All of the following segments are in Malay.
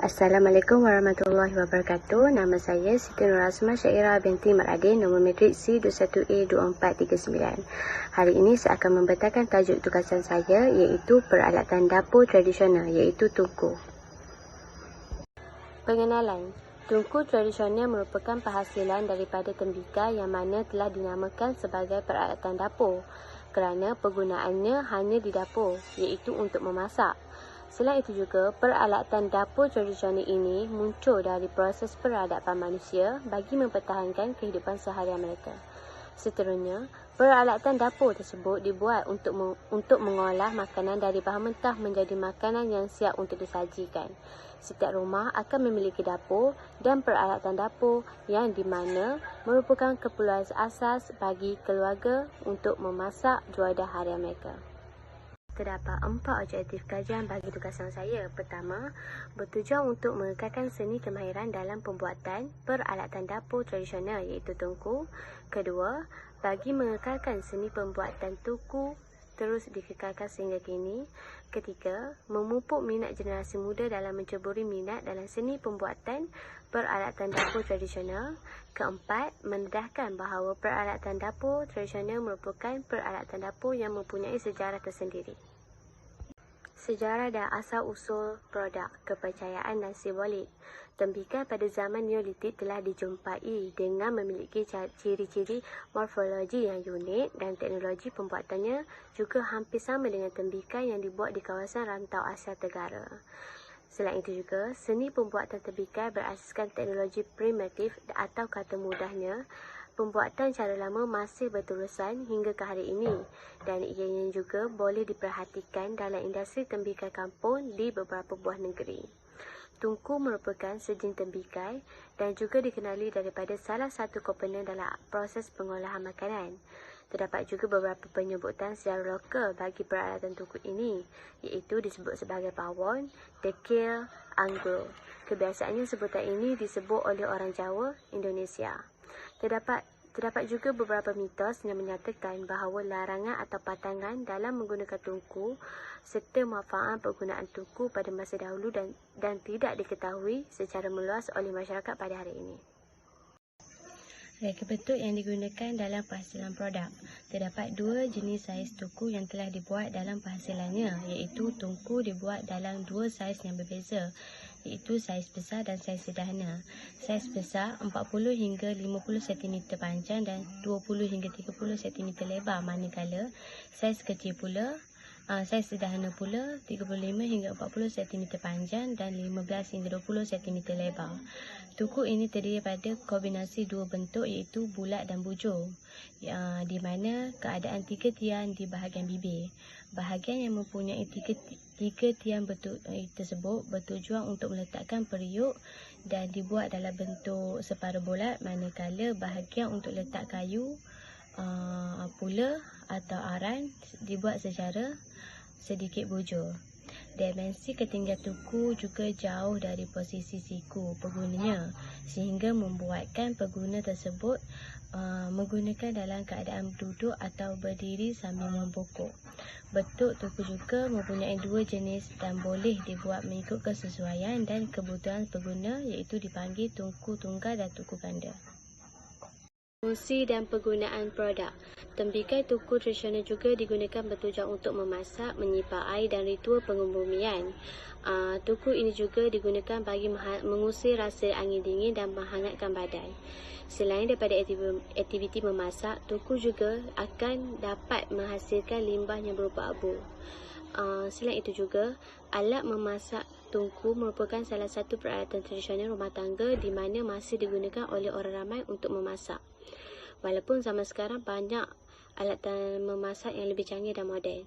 Assalamualaikum warahmatullahi wabarakatuh. Nama saya Siti Nur Azmah Syairah binti Maradin, nombor matrik C21A2439. Hari ini saya akan membentangkan tajuk tugasan saya iaitu peralatan dapur tradisional iaitu tungku. Pengenalan. Tungku tradisional merupakan penghasilan daripada tembikar yang mana telah dinamakan sebagai peralatan dapur kerana penggunaannya hanya di dapur iaitu untuk memasak. Selain itu juga, peralatan dapur tradisional ini muncul dari proses peradaban manusia bagi mempertahankan kehidupan seharian mereka. Seterusnya, peralatan dapur tersebut dibuat untuk mengolah makanan dari bahan mentah menjadi makanan yang siap untuk disajikan. Setiap rumah akan memiliki dapur dan peralatan dapur yang di mana merupakan keperluan asas bagi keluarga untuk memasak juadah harian mereka. Terdapat 4 objektif kajian bagi tugasan saya. Pertama, bertujuan untuk mengekalkan seni kemahiran dalam pembuatan peralatan dapur tradisional iaitu tungku. Kedua, bagi mengekalkan seni pembuatan tungku terus dikekalkan sehingga kini. Ketiga, memupuk minat generasi muda dalam menceburi minat dalam seni pembuatan peralatan dapur tradisional. Keempat, mendedahkan bahawa peralatan dapur tradisional merupakan peralatan dapur yang mempunyai sejarah tersendiri. Sejarah dan asal-usul produk, kepercayaan dan simbolik. Tembikar pada zaman Neolitik telah dijumpai dengan memiliki ciri-ciri morfologi yang unik dan teknologi pembuatannya juga hampir sama dengan tembikar yang dibuat di kawasan rantau Asia Tenggara. Selain itu juga, seni pembuatan tembikar berasaskan teknologi primitif atau kata mudahnya, pembuatan cara lama masih berterusan hingga ke hari ini dan ianya juga boleh diperhatikan dalam industri tembikar kampung di beberapa buah negeri. Tungku merupakan sejin tembikar dan juga dikenali daripada salah satu komponen dalam proses pengolahan makanan. Terdapat juga beberapa penyebutan secara lokal bagi peralatan tungku ini, iaitu disebut sebagai pawon, dekil, anggur. Kebiasaannya sebutan ini disebut oleh orang Jawa, Indonesia. Terdapat juga beberapa mitos yang menyatakan bahawa larangan atau pantangan dalam menggunakan tungku serta manfaat penggunaan tungku pada masa dahulu dan tidak diketahui secara meluas oleh masyarakat pada hari ini. Reka bentuk yang digunakan dalam penghasilan produk. Terdapat 2 jenis saiz tungku yang telah dibuat dalam penghasilannya, iaitu tungku dibuat dalam 2 saiz yang berbeza, iaitu saiz besar dan saiz sederhana. Saiz besar 40 hingga 50 cm panjang dan 20 hingga 30 cm lebar, manakala saiz kecil pula saiz sederhana pula 35 hingga 40 cm panjang dan 15 hingga 20 cm lebar. Tungku ini terdiri pada kombinasi 2 bentuk iaitu bulat dan bujur, di mana keadaan 3 tiang di bahagian bibir. Bahagian yang mempunyai 3 tiang tersebut bertujuan untuk meletakkan periuk dan dibuat dalam bentuk separuh bulat, manakala bahagian untuk letak kayu pula atau aran dibuat secara sedikit bujur. Dimensi ketinggian tungku juga jauh dari posisi siku penggunanya sehingga membuatkan pengguna tersebut menggunakan dalam keadaan duduk atau berdiri sambil membungkuk. Bentuk tungku juga mempunyai 2 jenis dan boleh dibuat mengikut kesesuaian dan kebutuhan pengguna, iaitu dipanggil tungku tunggal dan tungku ganda. Fungsi dan penggunaan produk. Tembikar tungku tradisional juga digunakan bertujuan untuk memasak, menyimpan air dan ritual pengebumian. Tungku ini juga digunakan bagi mengusir rasa angin dingin dan menghangatkan badan. Selain daripada aktiviti memasak, tungku juga akan dapat menghasilkan limbah yang berupa abu. Selain itu juga, alat memasak tungku merupakan salah satu peralatan tradisional rumah tangga di mana masih digunakan oleh orang ramai untuk memasak. Walaupun zaman sekarang banyak alat memasak yang lebih canggih dan moden.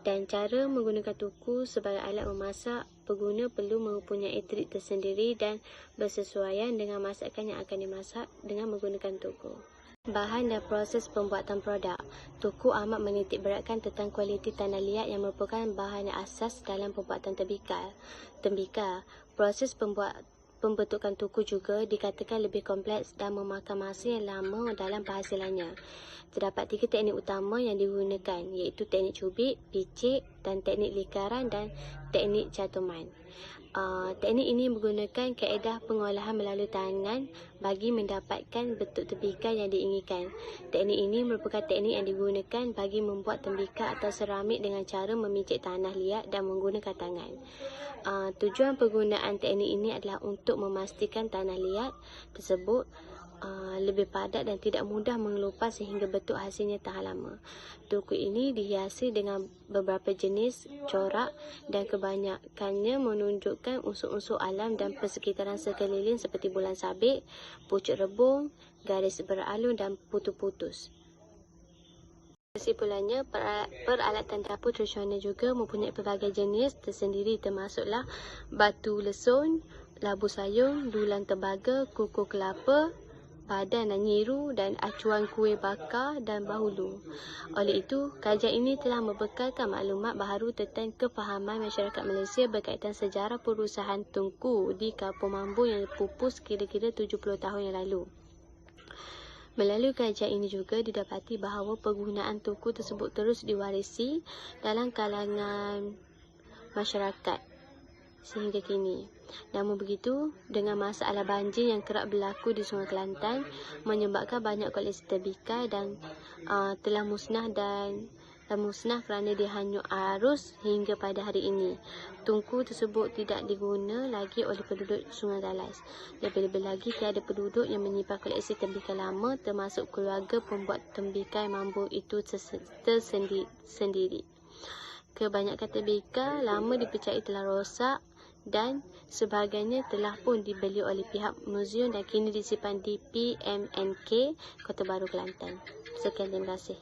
Dan cara menggunakan tungku sebagai alat memasak, pengguna perlu mempunyai trik tersendiri dan bersesuaian dengan masakan yang akan dimasak dengan menggunakan tungku. Bahan dan proses pembuatan produk. Tungku amat menitik beratkan tentang kualiti tanah liat yang merupakan bahan asas dalam pembuatan tembikar. Proses pembentukan tungku juga dikatakan lebih kompleks dan memakan masa yang lama dalam penghasilannya. Terdapat 3 teknik utama yang digunakan, iaitu teknik cubit, picik dan teknik lingkaran dan teknik cantuman. Teknik ini menggunakan kaedah pengolahan melalui tangan bagi mendapatkan bentuk tembikar yang diinginkan. Teknik ini merupakan teknik yang digunakan bagi membuat tembikar atau seramik dengan cara memijit tanah liat dan menggunakan tangan. Tujuan penggunaan teknik ini adalah untuk memastikan tanah liat tersebut lebih padat dan tidak mudah mengelupas sehingga bentuk hasilnya tahan lama. Tungku ini dihiasi dengan beberapa jenis corak dan kebanyakannya menunjukkan unsur-unsur alam dan persekitaran sekeliling seperti bulan sabit, pucuk rebung, garis beralun dan putus-putus. Kesimpulannya, peralatan dapur tradisional juga mempunyai pelbagai jenis tersendiri termasuklah batu lesun, labu sayur, dulang tembaga, kukuh kelapa, padan dan nyiru dan acuan kuih bakar dan bahulu. Oleh itu, kajian ini telah membekalkan maklumat baharu tentang kefahaman masyarakat Malaysia berkaitan sejarah perusahaan Tungku di Kampung Mambo yang pupus kira-kira 70 tahun yang lalu. Melalui kajian ini juga didapati bahawa penggunaan tungku tersebut terus diwarisi dalam kalangan masyarakat sehingga kini. Namun begitu, dengan masalah banjir yang kerap berlaku di Sungai Kelantan menyebabkan banyak koleksi tembikar dan telah musnah kerana dihanyut arus hingga pada hari ini. Tungku tersebut tidak diguna lagi oleh penduduk Sungai Galas. Lebih-lebih lagi tiada penduduk yang menyimpan koleksi tembikar lama termasuk keluarga pembuat tembikar Mambo itu tersendiri. Kebanyakan tembikar lama dipercayai telah rosak dan sebagainya telah pun dibeli oleh pihak muzium dan kini disimpan di PMNK Kota Baru Kelantan. Sekian, terima kasih.